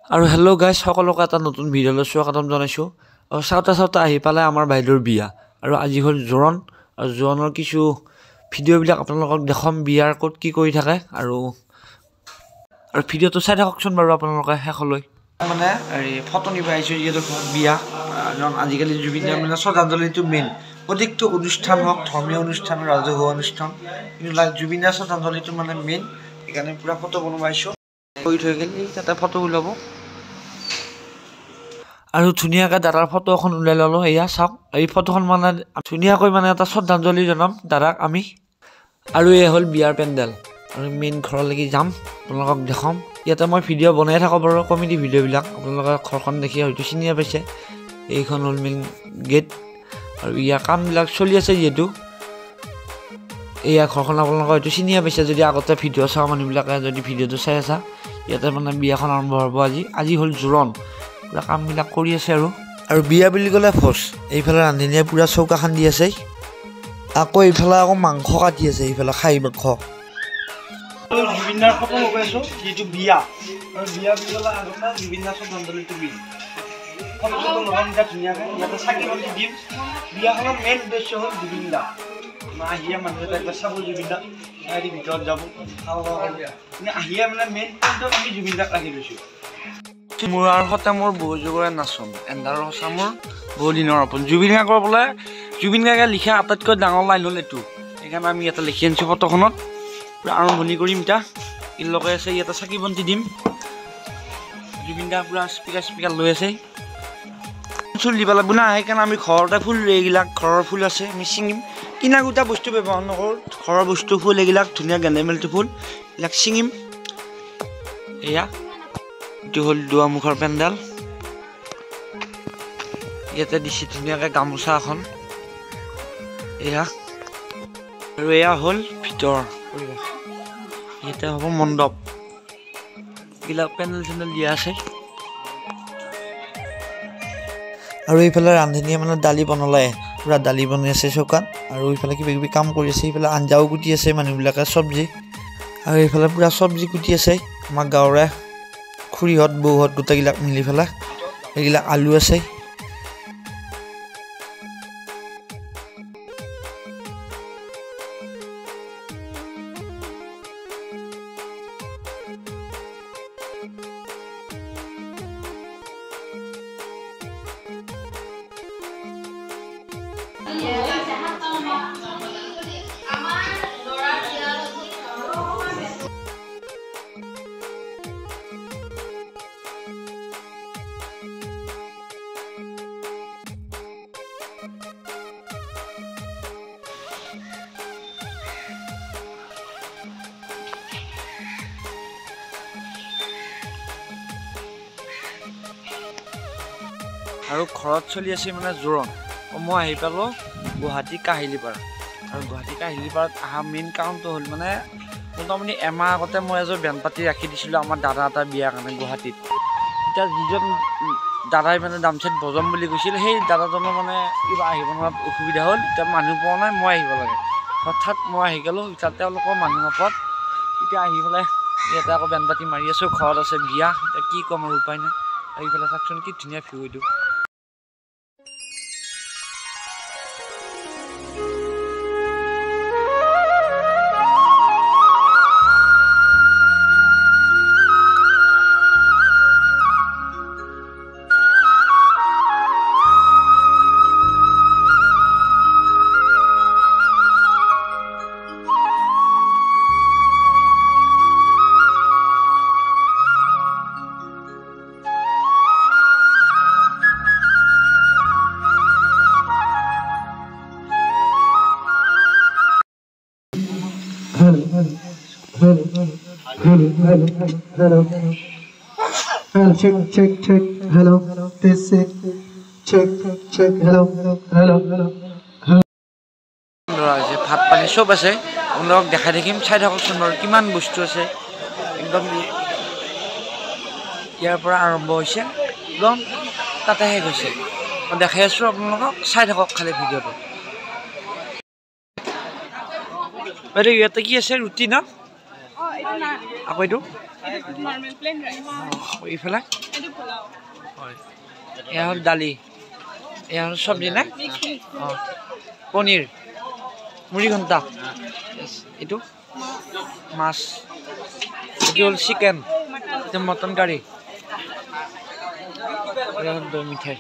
আৰু hello' guys সকলোকে এটা নতুন ভিডিঅ'লৈ স্বাগতম জনাইছোঁ আৰু চাওঁতে আহি পালে আমাৰ বাইদেউৰ বিয়া আৰু আজি হ'ল জোৰণ আৰু জোৰণৰ কিছু ভিডিঅ'বিলাক আপোনালোকক দেখাম বিয়াৰ ক'ত কি কৰি থাকে আৰু ভিডিঅ'টো চাই থাককচোন বাৰু আপোনালোকে শেষলৈ মানে ফটো নিব আহিছোঁ যিহেতু বিয়া কাৰণ আজিকালি জুবিন দাৰ মানে শ্ৰদ্ধাঞ্জলিটো মেইন প্ৰত্যেকটো অনুষ্ঠান হওক ধৰ্মীয় অনুষ্ঠান ৰাজহুৱা অনুষ্ঠান কিন্তু জুবিন দাৰ শ্ৰদ্ধাঞ্জলিটো মানে মেইন সেইকাৰণে পূৰা ফটো বনাব আহিছোঁ কৰি থৈ গ'ল তাতে ফটো ওলাব আৰু ধুনীয়াকৈ দাদাৰ ফটো এখন ওলাই ল'লোঁ এয়া চাওক এই ফটোখন মানে ধুনীয়াকৈ মানে এটা শ্ৰদ্ধাঞ্জলি জনাম দাদাক আমি আৰু এয়া হ'ল বিয়াৰ পেণ্ডেল আৰু মেইন ঘৰলৈকে যাম আপোনালোকক দেখাম ইয়াতে মই ভিডিঅ' বনাই থাকোঁ বাৰু কমেডি ভিডিঅ'বিলাক আপোনালোকে ঘৰখন দেখি হয়তো চিনিয়ে পাইছে এইখন হ'ল মেইন গেট আৰু ইয়াৰ কামবিলাক চলি আছে যিহেতু এয়া ঘৰখন আপোনালোকে হয়তো চিনিয়ে পাইছে যদি আগতে ভিডিঅ' চাওঁ মানুহবিলাকে যদি ভিডিঅ'টো চাই আছা ইয়াতে মানে বিয়াখন আৰম্ভ হ'ব আজি হ'ল জোৰণ পূৰা কামবিলাক কৰি আছে আৰু বিয়া বুলি ক'লে ভোজ এইফালে ৰান্ধনীয়ে পূৰা চৌকা খান্দি আছে আকৌ এইফালে আকৌ মাংস কাটি আছে এইফালে খাহী মাংস জুবিন দাৰ ফটো লগাই আছোঁ যিটো বিয়া আৰু বিয়া বুলি ক'লে আগতে জুবিন দাৰ শ্ৰদ্ধাঞ্জলিটো মেইন ফটো লগাম এতিয়া ধুনীয়াকৈ ইয়াতে চাকি বন্তি দিম বিয়াখনৰ মেইন উদ্দেশ্য হ'ল জুবিন দা আহিয়ে মানুহ এটা একবাৰ চাব জুবিন দাক গাড়ী ভিতৰত যাব খাব কিন্তু আহিয়ে মানে মেইন পইণ্টত আমি জুবিন দাক ৰাখি লৈছোঁ মোৰ আৰু সতে মোৰ বহু যুগৰে নাচোন এন্ধাৰৰ সঁচা মোৰ বহু দিনৰ আপোন জুবিন গাৰ্গৰ বোলে জুবিন গাৰ্গে লিখা আটাইতকৈ ডাঙৰ লাইন হ'ল এইটো সেইকাৰণে আমি ইয়াতে লিখি আনিছোঁ ফটোখনত পূৰা আৰম্ভণি কৰিম এতিয়া ই লগাই আছে ইয়াতে চাকি বন্তি দিম জুবিন দা পূৰা স্পিকাৰ লৈ আছে চুল দিব লাগিব না সেইকাৰণে আমি ঘৰতে ফুল এইবিলাক ঘৰৰ ফুল আছে আমি ছিঙিম কিনা গোটা বস্তু ব্যৱহাৰ নকৰোঁ ঘৰৰ বস্তু ফুল এইবিলাক ধুনীয়া গেন্দেমেলটি ফুল এইবিলাক ছিঙিম এয়া এইটো হ'ল দুৱাৰমুখৰ পেণ্ডেল ইয়াতে দিছে ধুনীয়াকৈ গামোচা এখন এয়া আৰু এয়া হ'ল ভিতৰ ইয়াতে হ'ব মণ্ডপ এইবিলাক পেণ্ডেল চেণ্ডেল দিয়া আছে আৰু এইফালে ৰান্ধনীয়ে মানে দালি বনালে পূৰা দালি বনাই আছে চৌকাত আৰু এইফালে কিবা কিবি কাম কৰি আছে এইফালে আঞ্জাও কুটি আছে মানুহবিলাকে চব্জি আৰু এইফালে পূৰা চব্জি কুটি আছে আমাৰ গাঁৱৰে খুৰীহঁত বৌহঁত গোটেইবিলাক মিলি পেলাই এইবিলাক আলু আছে আৰু ঘৰত চলি আছে মানে জোৰণ মই আহি পালোঁ গুৱাহাটী কাহিলীপাৰা আৰু গুৱাহাটী কাহিলীপাৰাত অহা মেইন কাৰণটো হ'ল মানে মোটামুটি এমাহ আগতে মই এযোৰ বেণ্ড পাতি ৰাখি দিছিলোঁ আমাৰ দাদা এটা বিয়াৰ কাৰণে গুৱাহাটীত এতিয়া যিজন দাদাই মানে দামচেট বজাম বুলি কৈছিল সেই দাদাজনৰ মানে কিবা আহিব নোৱাৰাত অসুবিধা হ'ল এতিয়া মানুহ পোৱা নাই মই আহিব লাগে হঠাৎ মই আহি গ'লোঁ এতিয়া তেওঁলোকৰ মানুহ নাপাত এতিয়া আহি পেলাই ইয়াতে আকৌ বেণ্ড পাতি মাৰি আছোঁ ঘৰত আছে বিয়া এতিয়া কি ক'ম আৰু উপায় নাই আহি পেলাই চাওকচোন কি ধুনীয়া ভিউ এইটো Hello. Check. Hello. This check. Hello. ভাত পানী চব আছে আপোনালোকক দেখাই থাকিম চাই থাককচোন বাৰু কিমান বস্তু আছে একদম ইয়াৰ পৰা আৰম্ভ হৈছে একদম তাতে শেষ হৈছে মই দেখাই আছোঁ আপোনালোকক চাই থাকক খালি ভিডিঅ'টো বাইদেউ ইয়াতে কি আছে ৰুটি ন আকৌ এইটো নৰ্মেল প্লেন ৰাইচ এইফালে এইটো পোলাও হয় এয়া হ'ল দালি এয়া হ'ল চব্জি নে অঁ পনীৰ মুড়ি ঘণ্টা এইটো মাছ এইটো হ'ল চিকেন এইটো মটন কাৰী এয়া হ'ল দৈ মিঠাই